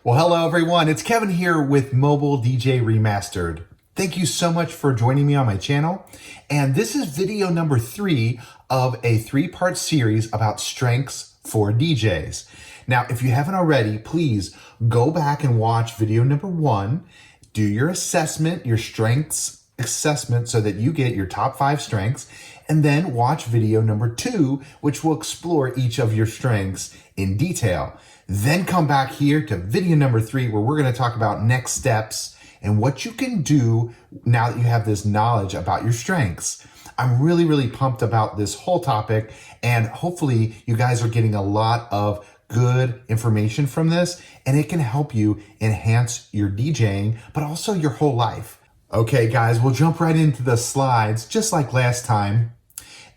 Well, hello everyone. It's Kevin here with Mobile DJ Remastered. Thank you so much for joining me on my channel. And this is video number 3 of a 3-part series about strengths for DJs. Now, if you haven't already, please go back and watch video number 1, do your assessment, your strengths assessment so that you get your top 5 strengths, and then watch video number 2, which will explore each of your strengths in detail. Then come back here to video number 3, where we're going to talk about next steps and what you can do now that you have this knowledge about your strengths. I'm really pumped about this whole topic, and hopefully you guys are getting a lot of good information from this, and it can help you enhance your DJing, but also your whole life. Okay, guys, we'll jump right into the slides just like last time.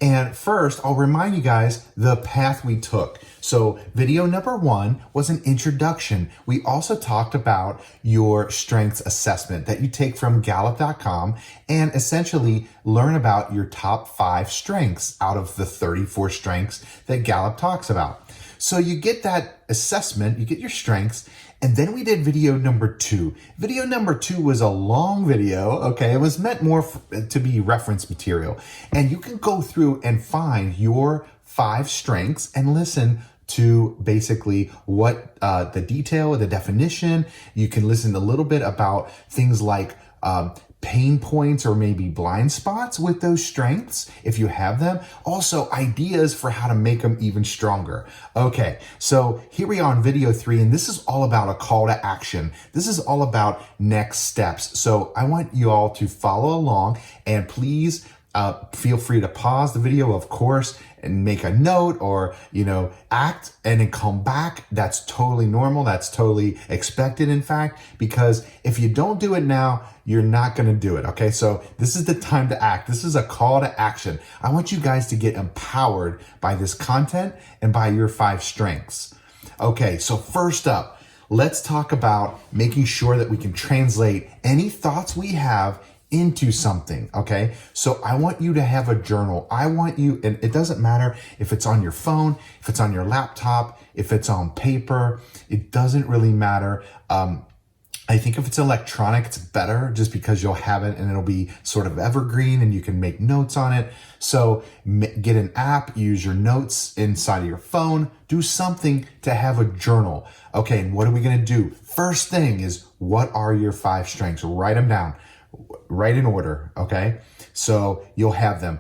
And first, I'll remind you guys the path we took. So video number 1 was an introduction. We also talked about your strengths assessment that you take from Gallup.com and essentially learn about your top 5 strengths out of the 34 strengths that Gallup talks about. So you get that assessment, you get your strengths, and then we did video number 2. Video number 2 was a long video, okay? It was meant more to be reference material. And you can go through and find your 5 strengths and listen to basically what the detail, the definition. You can listen a little bit about things like pain points or maybe blind spots with those strengths if you have them. Also ideas for how to make them even stronger. Okay, so here we are on video 3, and this is all about a call to action. This is all about next steps. So I want you all to follow along, and please feel free to pause the video, of course, and make a note or, act and then come back. That's totally normal. That's totally expected, in fact, because if you don't do it now, you're not going to do it. Okay. So this is the time to act. This is a call to action. I want you guys to get empowered by this content and by your 5 strengths. Okay. So first up, let's talk about making sure that we can translate any thoughts we have into something, okay? So I want you to have a journal. I want you, and it doesn't matter if it's on your phone, if it's on your laptop, if it's on paper, it doesn't really matter. I think if it's electronic, it's better just because you'll have it and it'll be sort of evergreen and you can make notes on it. So get an app, use your notes inside of your phone, do something to have a journal. Okay, and what are we gonna do? First thing is, what are your 5 strengths? Write them down. Right in order, okay? So you'll have them.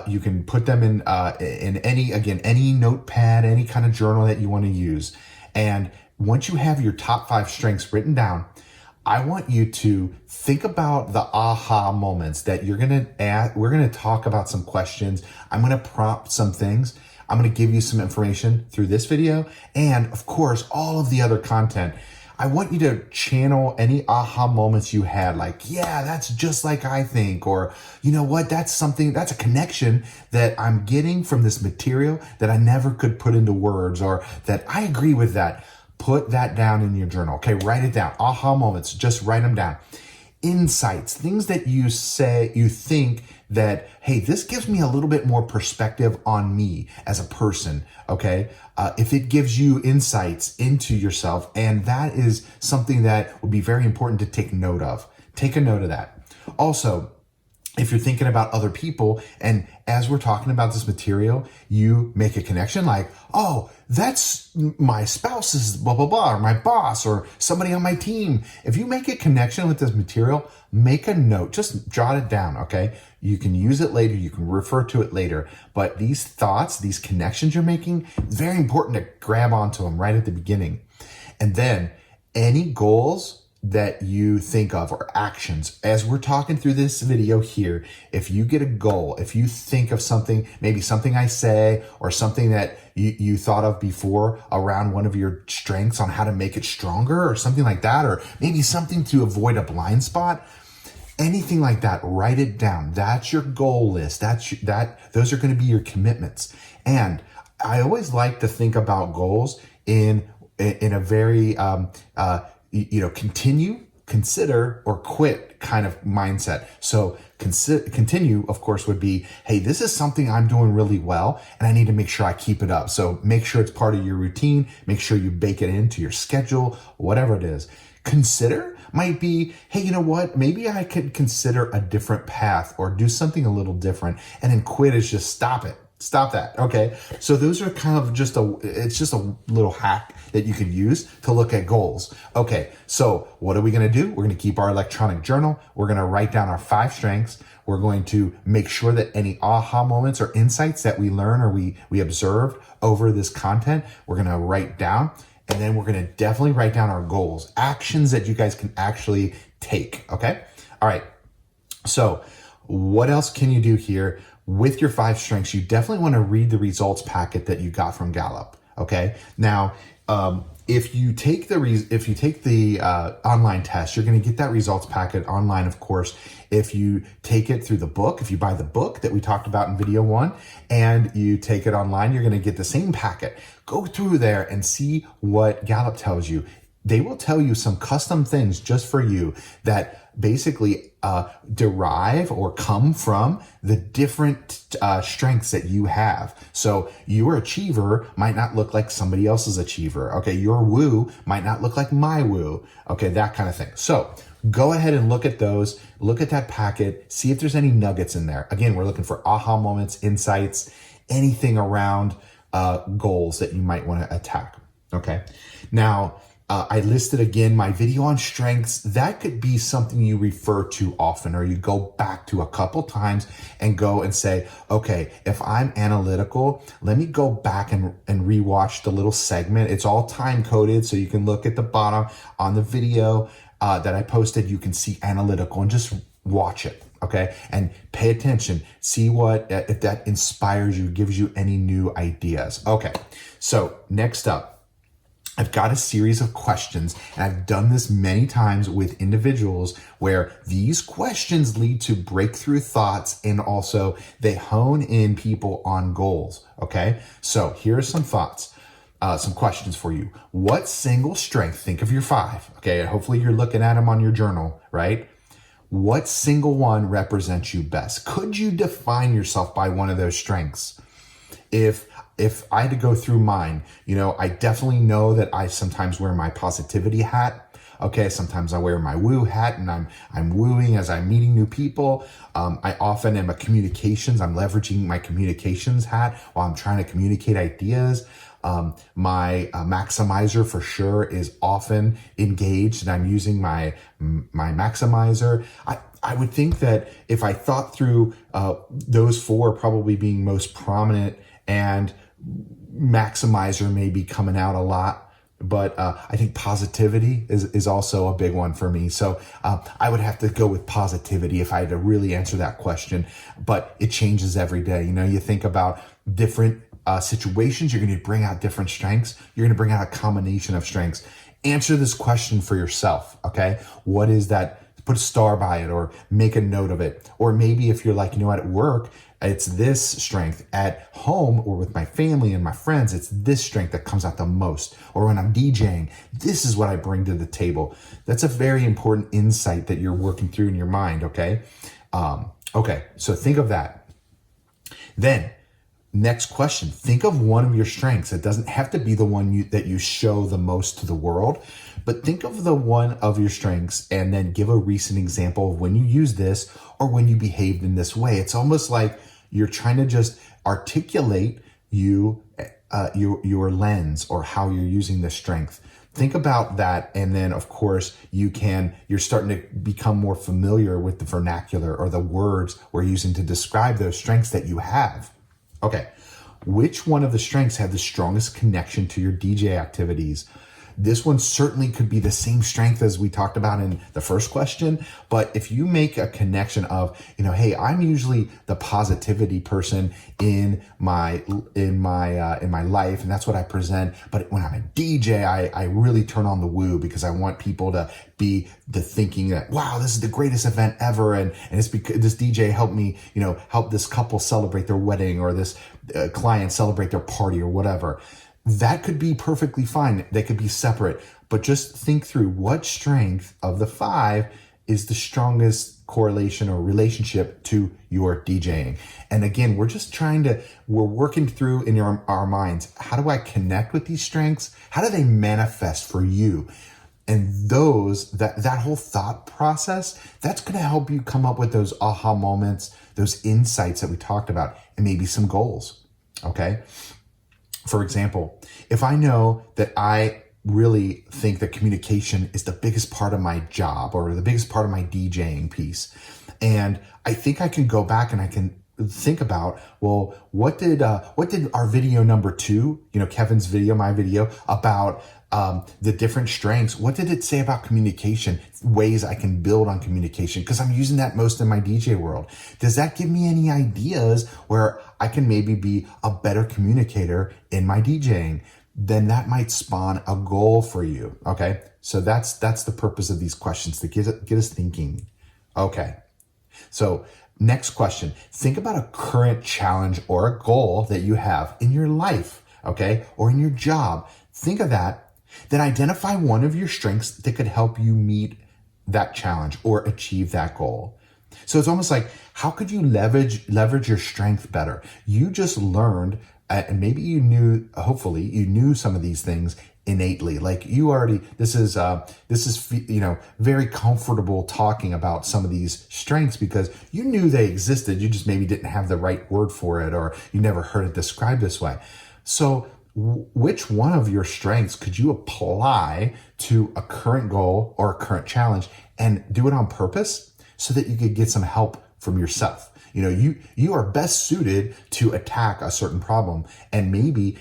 You can put them in any notepad, any kind of journal that you want to use. And once you have your top 5 strengths written down, I want you to think about the aha moments that you're going to add. We're going to talk about some questions. I'm going to prompt some things. I'm going to give you some information through this video. And of course, all of the other content. I want you to channel any aha moments you had, like, yeah, that's just like I think, or you know what, that's a connection that I'm getting from this material that I never could put into words, or that I agree with that. Put that down in your journal. Okay, write it down. Aha moments, just write them down. Insights, things that you think that, hey, this gives me a little bit more perspective on me as a person, okay? If it gives you insights into yourself, and that is something that would be very important to take note of. Take a note of that. Also, if you're thinking about other people, and as we're talking about this material, you make a connection like, oh, that's my spouse's blah, blah, blah, or my boss, or somebody on my team. If you make a connection with this material, make a note, just jot it down, okay? You can use it later, you can refer to it later, but these thoughts, these connections you're making, it's very important to grab onto them right at the beginning. And then any goals that you think of or actions, as we're talking through this video here, if you get a goal, if you think of something, maybe something I say or something that you thought of before around one of your strengths on how to make it stronger or something like that, or maybe something to avoid a blind spot, anything like that, write it down. That's your goal list. Those are going to be your commitments. And I always like to think about goals in a very, continue, consider or quit kind of mindset. So continue, of course, would be, hey, this is something I'm doing really well and I need to make sure I keep it up. So make sure it's part of your routine. Make sure you bake it into your schedule, whatever it is. Consider might be, hey, you know what? Maybe I could consider a different path or do something a little different. And then quit is just stop it. Stop that. Okay. So those are kind of it's just a little hack that you could use to look at goals. Okay. So what are we going to do? We're going to keep our electronic journal. We're going to write down our 5 strengths. We're going to make sure that any aha moments or insights that we learn or we observed over this content, we're going to write down. And then we're going to definitely write down our goals, actions that you guys can actually take. Okay. All right. So what else can you do here? With your 5 strengths, you definitely want to read the results packet that you got from Gallup. Okay. Now, if you take the online test, you're going to get that results packet online, of course. If you take it through the book, if you buy the book that we talked about in video 1 and you take it online, you're going to get the same packet. Go through there and see what Gallup tells you. They will tell you some custom things just for you that basically derive or come from the different strengths that you have. So your achiever might not look like somebody else's achiever. Okay, your woo might not look like my woo. Okay, that kind of thing. So go ahead and look at those. Look at that packet. See if there's any nuggets in there. Again, we're looking for aha moments, insights, anything around goals that you might want to attack. Okay, now, I listed again my video on strengths. That could be something you refer to often, or you go back to a couple times and go and say, okay, if I'm analytical, let me go back and rewatch the little segment. It's all time coded, so you can look at the bottom on the video that I posted. You can see analytical and just watch it. Okay. And pay attention, see if that inspires you, gives you any new ideas. Okay. So next up, I've got a series of questions, and I've done this many times with individuals where these questions lead to breakthrough thoughts, and also they hone in people on goals. Okay. So here are some thoughts, some questions for you. What single strength, think of your 5. Okay. Hopefully you're looking at them on your journal, right? What single one represents you best? Could you define yourself by one of those strengths? If I had to go through mine, I definitely know that I sometimes wear my positivity hat. Okay. Sometimes I wear my woo hat and I'm wooing as I'm meeting new people. I often am I'm leveraging my communications hat while I'm trying to communicate ideas. My maximizer for sure is often engaged and I'm using my maximizer. I would think that if I thought through those 4 probably being most prominent, and maximizer may be coming out a lot, but I think positivity is also a big one for me. So I would have to go with positivity if I had to really answer that question, but it changes every day. You think about different situations, you're going to bring out different strengths. You're going to bring out a combination of strengths. Answer this question for yourself. Okay. What is that? Put a star by it or make a note of it. Or maybe if you're like, at work, it's this strength. At home or with my family and my friends, it's this strength that comes out the most. Or when I'm DJing, this is what I bring to the table. That's a very important insight that you're working through in your mind. Okay. Okay. So think of that. Then next question, think of one of your strengths. It doesn't have to be the one that you show the most to the world, but think of the one of your strengths and then give a recent example of when you use this or when you behaved in this way. It's almost like you're trying to just articulate your lens or how you're using the strength. Think about that. And then of course you're starting to become more familiar with the vernacular or the words we're using to describe those strengths that you have. Okay, which one of the strengths have the strongest connection to your DJ activities? This one certainly could be the same strength as we talked about in the first question, but if you make a connection of, hey, I'm usually the positivity person in my life, and that's what I present. But when I'm a DJ, I really turn on the woo because I want people to be the thinking that, wow, this is the greatest event ever, and it's because this DJ helped me, help this couple celebrate their wedding or this client celebrate their party or whatever. that could be perfectly fine. They could be separate, but just think through what strength of the 5 is the strongest correlation or relationship to your DJing. And again, we're working through in our minds, how do I connect with these strengths? How do they manifest for you? And that whole thought process, that's going to help you come up with those aha moments, those insights that we talked about, and maybe some goals. Okay. For example, if I know that I really think that communication is the biggest part of my job or the biggest part of my DJing piece, and I think I can go back and I can think about, well, what did our video number 2, Kevin's video, my video about the different strengths, what did it say about communication, ways I can build on communication? Because I'm using that most in my DJ world. Does that give me any ideas where I can maybe be a better communicator in my DJing? Then that might spawn a goal for you. Okay. So that's the purpose of these questions, to get us thinking. Okay. So next question, think about a current challenge or a goal that you have in your life. Okay. Or in your job. Think of that. Then identify one of your strengths that could help you meet that challenge or achieve that goal. So it's almost like, how could you leverage your strength better? You just learned, and maybe hopefully you knew some of these things innately. Like this is very comfortable talking about some of these strengths because you knew they existed. You just maybe didn't have the right word for it, or you never heard it described this way. So which one of your strengths could you apply to a current goal or a current challenge and do it on purpose so that you could get some help from yourself? You are best suited to attack a certain problem, and maybe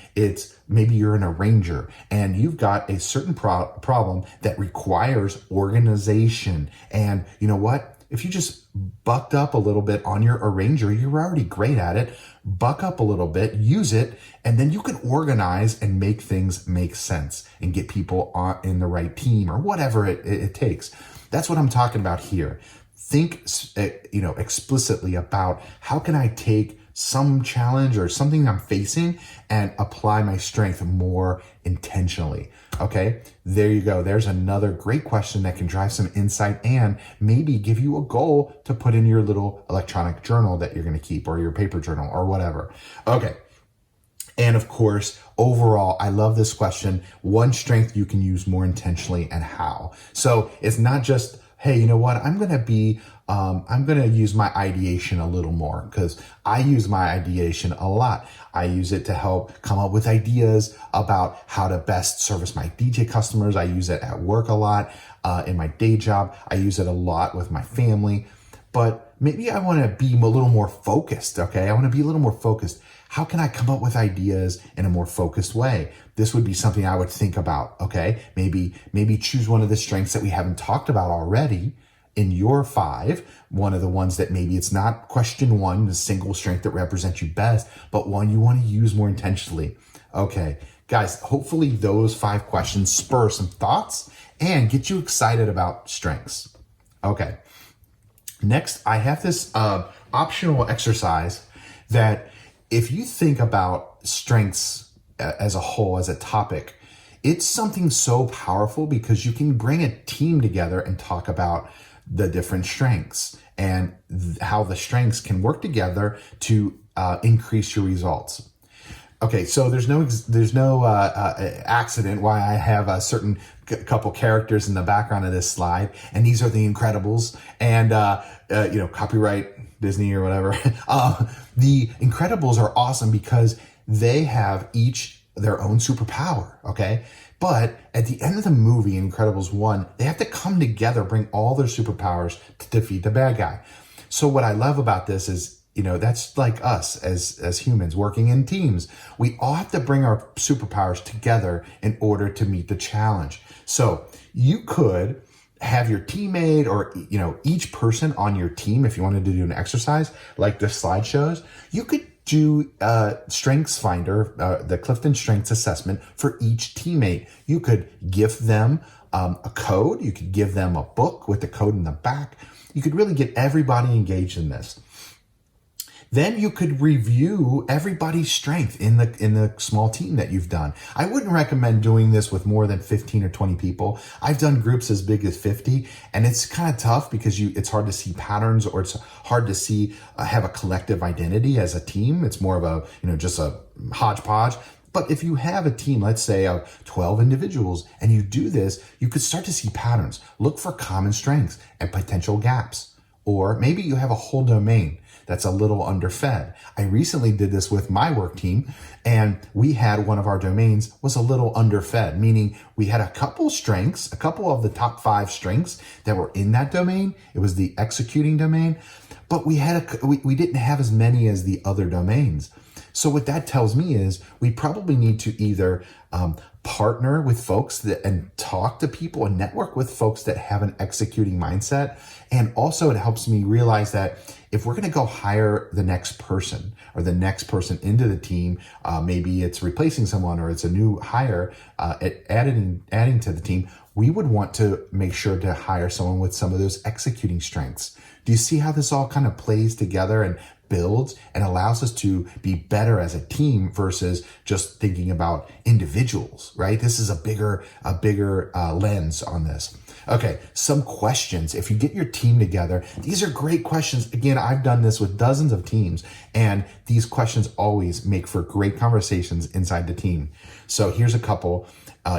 you're an arranger and you've got a certain problem that requires organization. And you know what? If you just bucked up a little bit on your arranger, you're already great at it. Buck up a little bit, use it, and then you can organize and make things make sense and get people in the right team or whatever it takes. That's what I'm talking about here. Think, explicitly about how can I take some challenge or something I'm facing and apply my strength more intentionally. Okay, there you go. There's another great question that can drive some insight and maybe give you a goal to put in your little electronic journal that you're going to keep, or your paper journal, or whatever. Okay. And of course, overall, I love this question. One strength you can use more intentionally and how. So it's not just, hey, you know what? I'm going to use my ideation a little more, because I use my ideation a lot. I use it to help come up with ideas about how to best service my DJ customers. I use it at work a lot, in my day job. I use it a lot with my family, but maybe I want to be a little more focused. Okay. I want to be a little more focused. How can I come up with ideas in a more focused way? This would be something I would think about. Okay. Maybe choose one of the strengths that we haven't talked about already in your 5, one of the ones that maybe it's not question 1, the single strength that represents you best, but one you want to use more intentionally. Okay, guys, hopefully those 5 questions spur some thoughts and get you excited about strengths. Okay, next I have this optional exercise that if you think about strengths as a whole, as a topic, it's something so powerful because you can bring a team together and talk about the different strengths and how the strengths can work together to increase your results. Okay, so there's no accident why I have a certain couple characters in the background of this slide, and these are the Incredibles, and copyright Disney or whatever. The Incredibles are awesome because they have each their own superpower. Okay. But at the end of the movie, Incredibles 1, they have to come together, bring all their superpowers to defeat the bad guy. So what I love about this is, that's like us as humans working in teams. We all have to bring our superpowers together in order to meet the challenge. So you could have your teammate or, each person on your team, if you wanted to do an exercise like this slide shows, you could do Strengths Finder, the CliftonStrengths assessment for each teammate. You could gift them a code. You could give them a book with the code in the back. You could really get everybody engaged in this. Then you could review everybody's strength in the small team that you've done. I wouldn't recommend doing this with more than 15 or 20 people. I've done groups as big as 50, and it's kind of tough because it's hard to see patterns, or it's hard to see have a collective identity as a team. It's more of a, just a hodgepodge. But if you have a team, let's say of 12 individuals, and you do this, you could start to see patterns. Look for common strengths and potential gaps. Or maybe you have a whole domain that's a little underfed. I recently did this with my work team, and we had one of our domains was a little underfed, meaning we had a couple strengths, a couple of the top 5 strengths that were in that domain. It was the executing domain, but we didn't have as many as the other domains. So what that tells me is we probably need to either partner with folks and talk to people and network with folks that have an executing mindset. And also it helps me realize that if we're going to go hire the next person or the next person into the team, maybe it's replacing someone or it's a new hire, adding to the team, we would want to make sure to hire someone with some of those executing strengths. Do you see how this all kind of plays together and builds and allows us to be better as a team versus just thinking about individuals, right? This is a bigger lens on this. Okay, some questions. If you get your team together, these are great questions. Again, I've done this with dozens of teams, and these questions always make for great conversations inside the team. So here's a couple.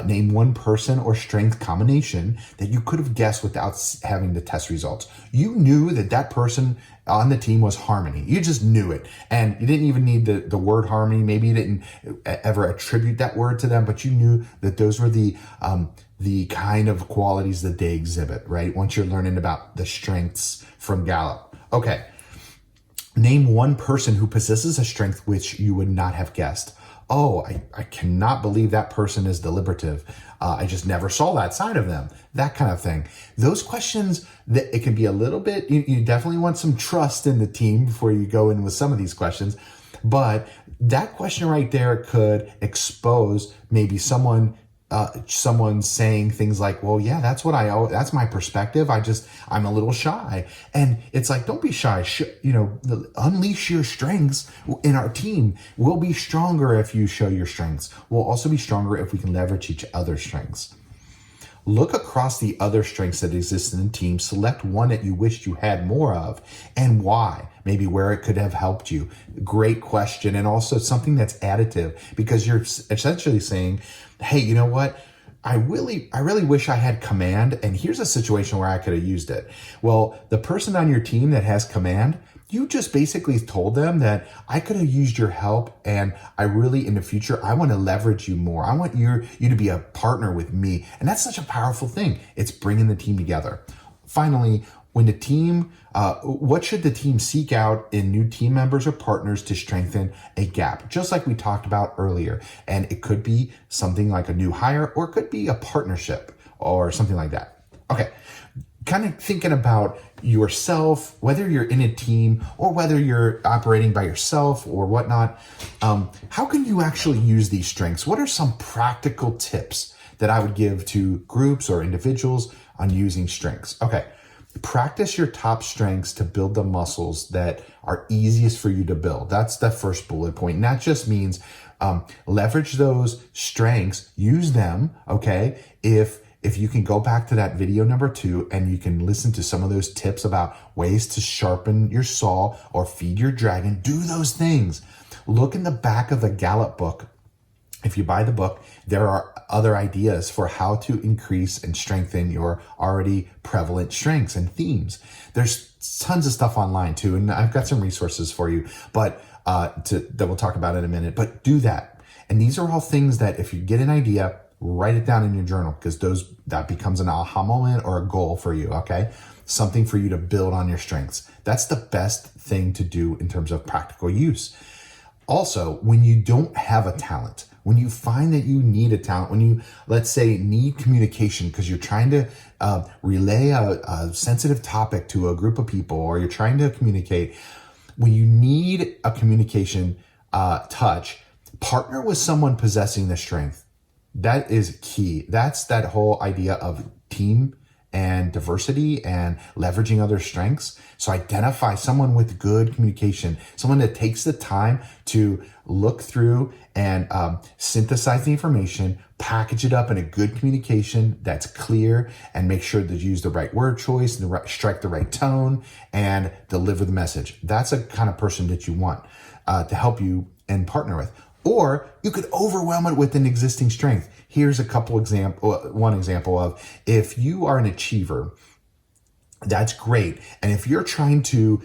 Name one person or strength combination that you could have guessed without having the test results. You knew that person on the team was harmony. You just knew it. And you didn't even need the word harmony. Maybe you didn't ever attribute that word to them, but you knew that those were the kind of qualities that they exhibit, right? Once you're learning about the strengths from Gallup. Okay. Name one person who possesses a strength which you would not have guessed. Oh, I cannot believe that person is deliberative. I just never saw that side of them. That kind of thing. Those questions, that it can be a little bit, you definitely want some trust in the team before you go in with some of these questions. But that question right there could expose maybe someone saying things like, well, yeah, that's my perspective. I'm a little shy. And it's like, don't be shy. Unleash your strengths in our team. We'll be stronger if you show your strengths. We'll also be stronger if we can leverage each other's strengths. Look across the other strengths that exist in the team. Select one that you wished you had more of and why. Maybe where it could have helped you. Great question. And also something that's additive, because you're essentially saying, hey, you know what? I really wish I had command, and here's a situation where I could have used it. Well, the person on your team that has command, you just basically told them that I could have used your help, and I really, in the future, I want to leverage you more. I want you to be a partner with me. And that's such a powerful thing. It's bringing the team together. Finally, when the team, what should the team seek out in new team members or partners to strengthen a gap? Just like we talked about earlier. And it could be something like a new hire, or it could be a partnership or something like that. Okay. Kind of thinking about yourself, whether you're in a team or whether you're operating by yourself or whatnot, how can you actually use these strengths? What are some practical tips that I would give to groups or individuals on using strengths? Okay. Practice your top strengths to build the muscles that are easiest for you to build. That's the first bullet point. And that just means leverage those strengths, use them, okay? If you can go back to that video number 2 and you can listen to some of those tips about ways to sharpen your saw or feed your dragon, do those things. Look in the back of the Gallup book. If you buy the book, there are other ideas for how to increase and strengthen your already prevalent strengths and themes. There's tons of stuff online too, and I've got some resources for you, but that we'll talk about in a minute. But do that. And these are all things that if you get an idea, write it down in your journal, because that becomes an aha moment or a goal for you, okay? Something for you to build on your strengths. That's the best thing to do in terms of practical use. Also, when you don't have a talent, when you find that you need a talent, when you, let's say, need communication because you're trying to relay a sensitive topic to a group of people, or you're trying to communicate, when you need a communication touch, partner with someone possessing the strength. That is key. That's that whole idea of team and diversity and leveraging other strengths. So identify someone with good communication, someone that takes the time to look through and synthesize the information, package it up in a good communication that's clear, and make sure that you use the right word choice and strike the right tone and deliver the message. That's a kind of person that you want to help you and partner with. Or you could overwhelm it with an existing strength. Here's one example of, if you are an achiever, that's great. And if you're trying to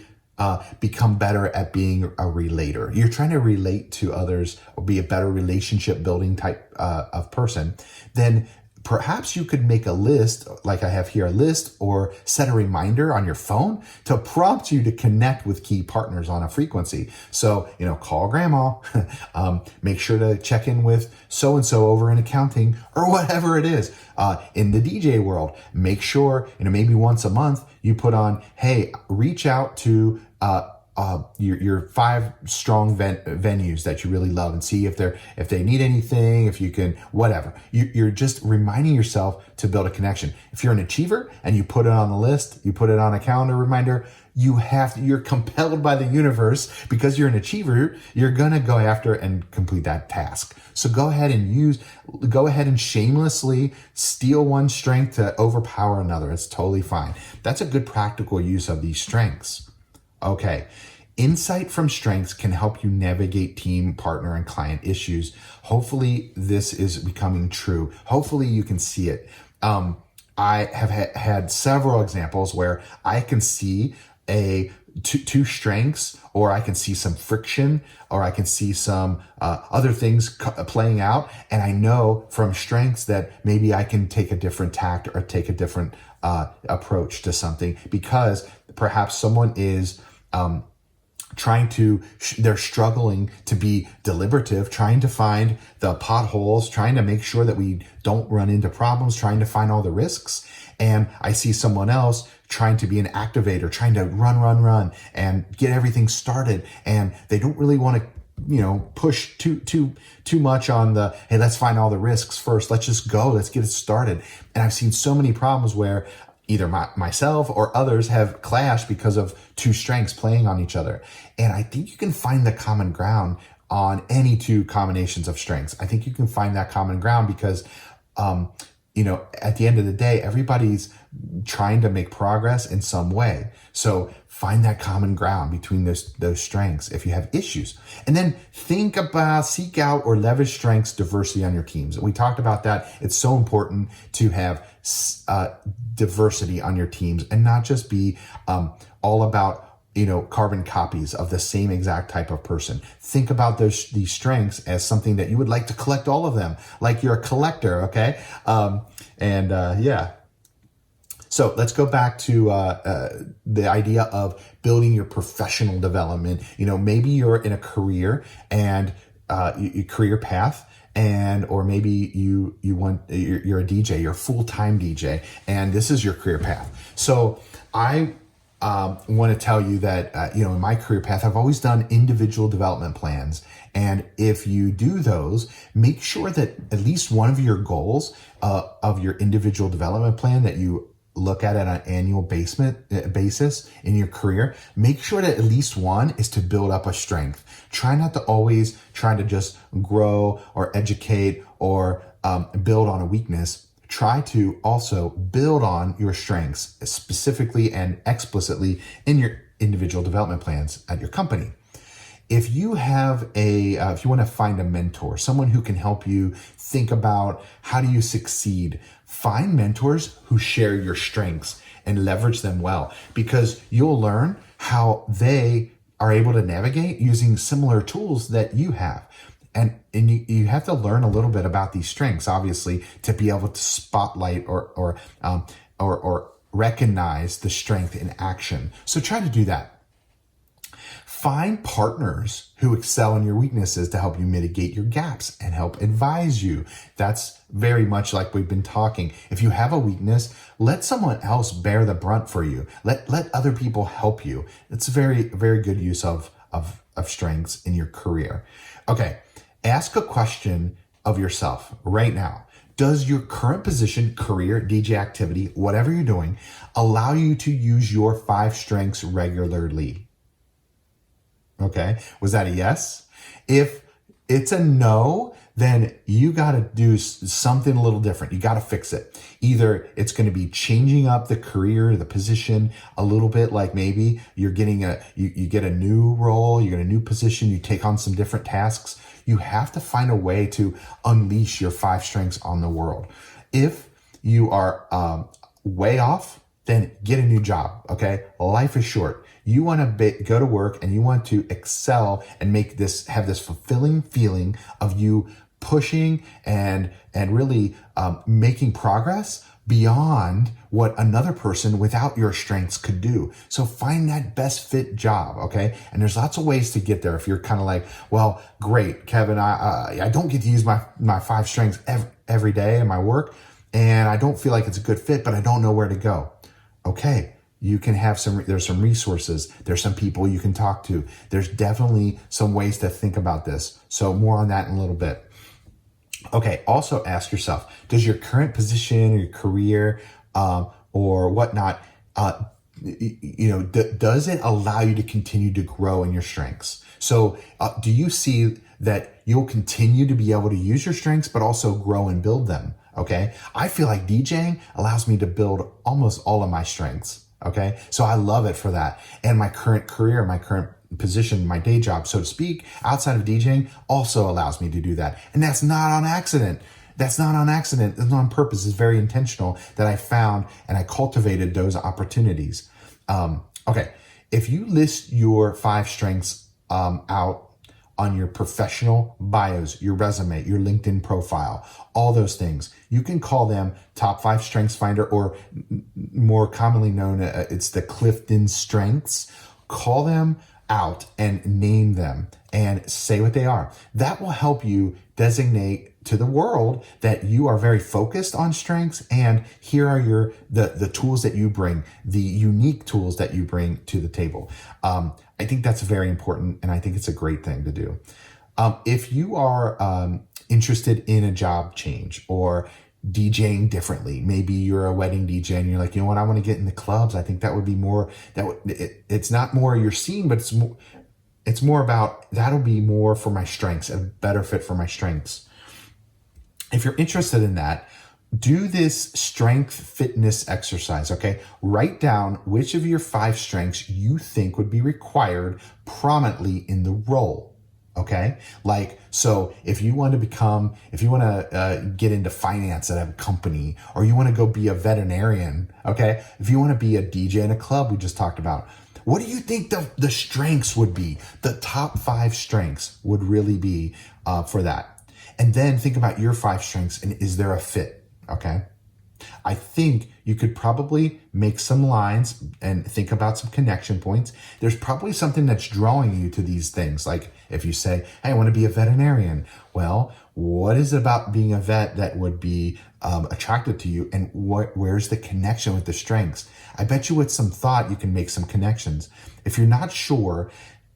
become better at being a relator, you're trying to relate to others or be a better relationship building type of person, then perhaps you could make a list, like I have here, a list, or set a reminder on your phone to prompt you to connect with key partners on a frequency. So, call grandma, make sure to check in with so-and-so over in accounting or whatever it is. In the DJ world, make sure, maybe once a month you put on, hey, reach out to, your 5 strong venues that you really love and see if they need anything, if you can, whatever. You're just reminding yourself to build a connection. If you're an achiever and you put it on the list, you put it on a calendar reminder, you're compelled by the universe, because you're an achiever, you're going to go after and complete that task. So go ahead and shamelessly steal one strength to overpower another. It's totally fine. That's a good practical use of these strengths. Okay. Insight from strengths can help you navigate team, partner, and client issues. Hopefully this is becoming true. Hopefully you can see it. I have had several examples where I can see two strengths, or I can see some friction, or I can see some other things playing out. And I know from strengths that maybe I can take a different tact or take a different approach to something, because perhaps someone is they're struggling to be deliberative, trying to find the potholes, trying to make sure that we don't run into problems, trying to find all the risks. And I see someone else trying to be an activator, trying to run and get everything started. And they don't really want to, push too much on the, hey, let's find all the risks first. Let's just go. Let's get it started. And I've seen so many problems where either myself or others have clashed because of two strengths playing on each other. And I think you can find the common ground on any two combinations of strengths. I think you can find that common ground because, at the end of the day, everybody's trying to make progress in some way. So find that common ground between those strengths if you have issues. And then seek out or leverage strengths diversity on your teams. We talked about that. It's so important to have diversity on your teams and not just be all about carbon copies of the same exact type of person. Think about these strengths as something that you would like to collect all of them, like you're a collector, okay? So let's go back to the idea of building your professional development. Maybe you're in a career and your career path, or maybe you're a DJ, you're a full-time DJ, and this is your career path. So I want to tell you that, in my career path, I've always done individual development plans. And if you do those, make sure that at least one of your goals of your individual development plan that you look at an annual basis in your career, make sure that at least one is to build up a strength. Try not to always try to just grow or educate or build on a weakness. Try to also build on your strengths specifically and explicitly in your individual development plans at your company. If you if you want to find a mentor, someone who can help you think about how do you succeed, find mentors who share your strengths and leverage them well, because you'll learn how they are able to navigate using similar tools that you have. And you have to learn a little bit about these strengths, obviously, to be able to spotlight or recognize the strength in action. So try to do that. Find partners who excel in your weaknesses to help you mitigate your gaps and help advise you. That's very much like we've been talking. If you have a weakness, let someone else bear the brunt for you. Let other people help you. It's a very, very good use of strengths in your career. Okay. Ask a question of yourself right now. Does your current position, career, DJ activity, whatever you're doing, allow you to use your 5 strengths regularly? Okay, was that a yes? If it's a no, then you got to do something a little different. You got to fix it. Either it's going to be changing up the career, the position a little bit, like maybe you're getting you get a new role, you get a new position, you take on some different tasks. You have to find a way to unleash your 5 strengths on the world. If you are way off, then get a new job, okay? Life is short. You want to go to work and you want to excel and have this fulfilling feeling of you pushing and really making progress beyond what another person without your strengths could do. So find that best fit job, okay? And there's lots of ways to get there. If you're kind of like, well, great, Kevin, I don't get to use my 5 strengths every day in my work, and I don't feel like it's a good fit, but I don't know where to go. Okay, you can have there's some resources. There's some people you can talk to. There's definitely some ways to think about this. So more on that in a little bit. Okay, also ask yourself, does your current position or your career or whatnot, does it allow you to continue to grow in your strengths? So do you see that you'll continue to be able to use your strengths, but also grow and build them? Okay, I feel like DJing allows me to build almost all of my strengths. Okay, so I love it for that. And my current career, my current position, my day job, so to speak, outside of DJing also allows me to do that. And that's not on accident. That's not on accident. It's not on purpose. It's very intentional that I found and I cultivated those opportunities. Okay, if you list your 5 strengths out on your professional bios, your resume, your LinkedIn profile, all those things, you can call them Top 5 Strengths Finder, or more commonly known, it's the CliftonStrengths. Call them out and name them and say what they are. That will help you designate to the world that you are very focused on strengths, and here are the tools that you bring, the unique tools that you bring to the table. I think that's very important, and I think it's a great thing to do. If you are interested in a job change or DJing differently, maybe you're a wedding DJ and you're like, you know what, I want to get in the clubs. I think that would be more, it's not more your scene, but it's more about, that'll be more for my strengths, a better fit for my strengths. If you're interested in that, do this strength fitness exercise, okay? Write down which of your 5 strengths you think would be required prominently in the role, okay? Like, so if you want to get into finance at a company, or you want to go be a veterinarian, okay? If you want to be a DJ in a club we just talked about, what do you think the strengths would be? The top 5 strengths would really be for that. And then think about your 5 strengths and is there a fit? Okay. I think you could probably make some lines and think about some connection points. There's probably something that's drawing you to these things. Like if you say, hey, I want to be a veterinarian. Well, what is it about being a vet that would be attractive to you? And where's the connection with the strengths? I bet you with some thought, you can make some connections. If you're not sure,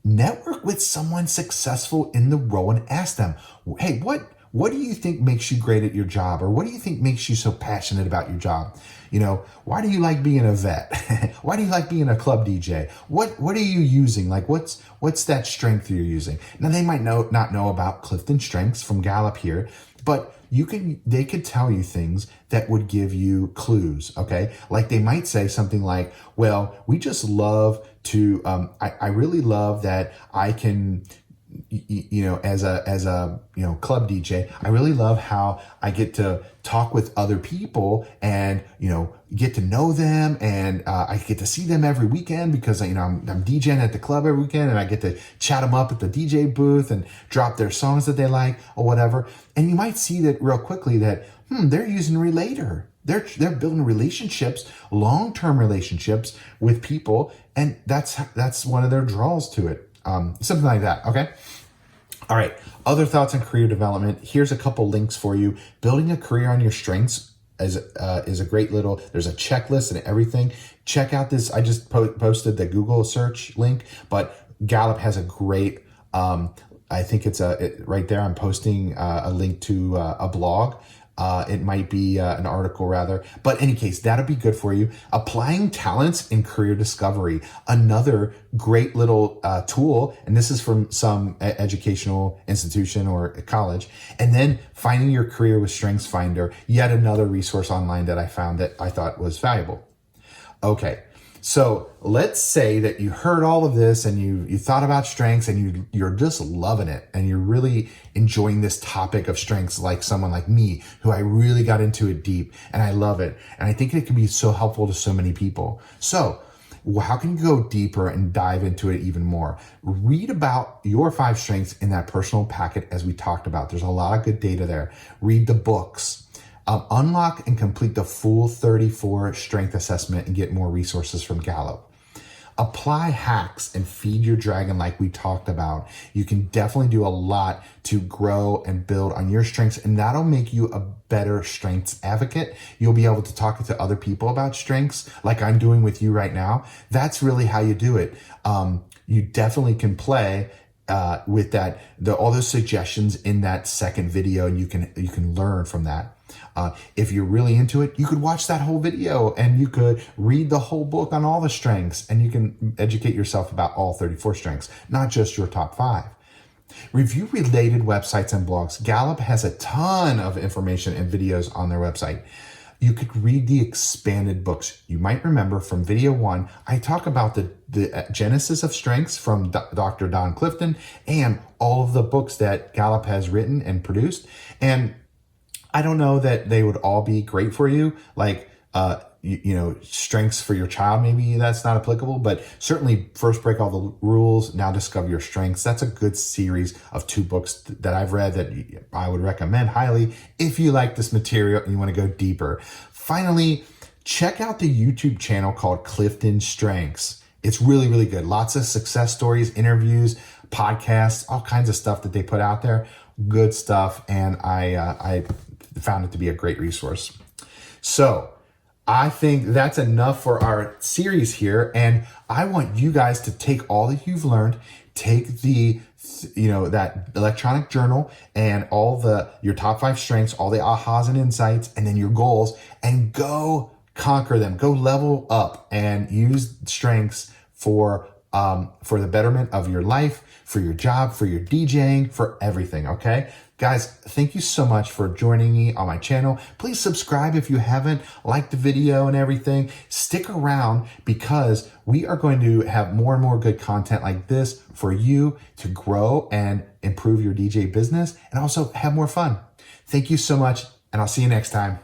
network with someone successful in the role and ask them, hey, what do you think makes you great at your job? Or what do you think makes you so passionate about your job? You know, why do you like being a vet? Why do you like being a club DJ? What are you using? Like what's that strength you're using? Now they might not know about CliftonStrengths from Gallup here, but they could tell you things that would give you clues, okay? Like they might say something like, well, we just love to, I really love that I can, as a club DJ, I really love how I get to talk with other people and, get to know them, and I get to see them every weekend because, I'm DJing at the club every weekend, and I get to chat them up at the DJ booth and drop their songs that they like or whatever. And you might see that real quickly that, they're using Relator. They're building relationships, long-term relationships with people, and that's one of their draws to it. Something like that, okay? All right, other thoughts on career development. Here's a couple links for you. Building a career on your strengths is a great there's a checklist and everything. Check out this, I just posted the Google search link, but Gallup has a great, I think it's right there, I'm posting a link to a blog It might be an article rather, but in any case, that'll be good for you. Applying talents in career discovery, another great little tool, and this is from some educational institution or college. And then finding your career with Strengths Finder, yet another resource online that I found that I thought was valuable. Okay. So let's say that you heard all of this and you thought about strengths and you're just loving it and you're really enjoying this topic of strengths, like someone like me, who I really got into it deep and I love it. And I think it can be so helpful to so many people. So how can you go deeper and dive into it even more? Read about your 5 strengths in that personal packet as we talked about. There's a lot of good data there. Read the books. Unlock and complete the full 34 strength assessment and get more resources from Gallup. Apply hacks and feed your dragon like we talked about. You can definitely do a lot to grow and build on your strengths, and that'll make you a better strengths advocate. You'll be able to talk to other people about strengths like I'm doing with you right now. That's really how you do it. You definitely can play with that, all those suggestions in that second video, and you can learn from that. If you're really into it, you could watch that whole video and you could read the whole book on all the strengths, and you can educate yourself about all 34 strengths, not just your top 5. Review related websites and blogs. Gallup has a ton of information and videos on their website. You could read the expanded books. You might remember from video 1, I talk about the Genesis of Strengths from Dr. Don Clifton and all of the books that Gallup has written and produced. And I don't know that they would all be great for you, like, strengths for your child, maybe that's not applicable, but certainly First Break All the Rules, Now Discover Your Strengths. That's a good series of 2 books that I've read that I would recommend highly if you like this material and you want to go deeper. Finally, check out the YouTube channel called CliftonStrengths. It's really, really good. Lots of success stories, interviews, podcasts, all kinds of stuff that they put out there. Good stuff. And I found it to be a great resource. So I think that's enough for our series here. And I want you guys to take all that you've learned, take that electronic journal and your top 5 strengths, all the ahas and insights, and then your goals, and go conquer them, go level up and use strengths for the betterment of your life, for your job, for your DJing, for everything. Okay. Guys, thank you so much for joining me on my channel. Please subscribe if you haven't, like the video and everything. Stick around because we are going to have more and more good content like this for you to grow and improve your DJ business and also have more fun. Thank you so much, and I'll see you next time.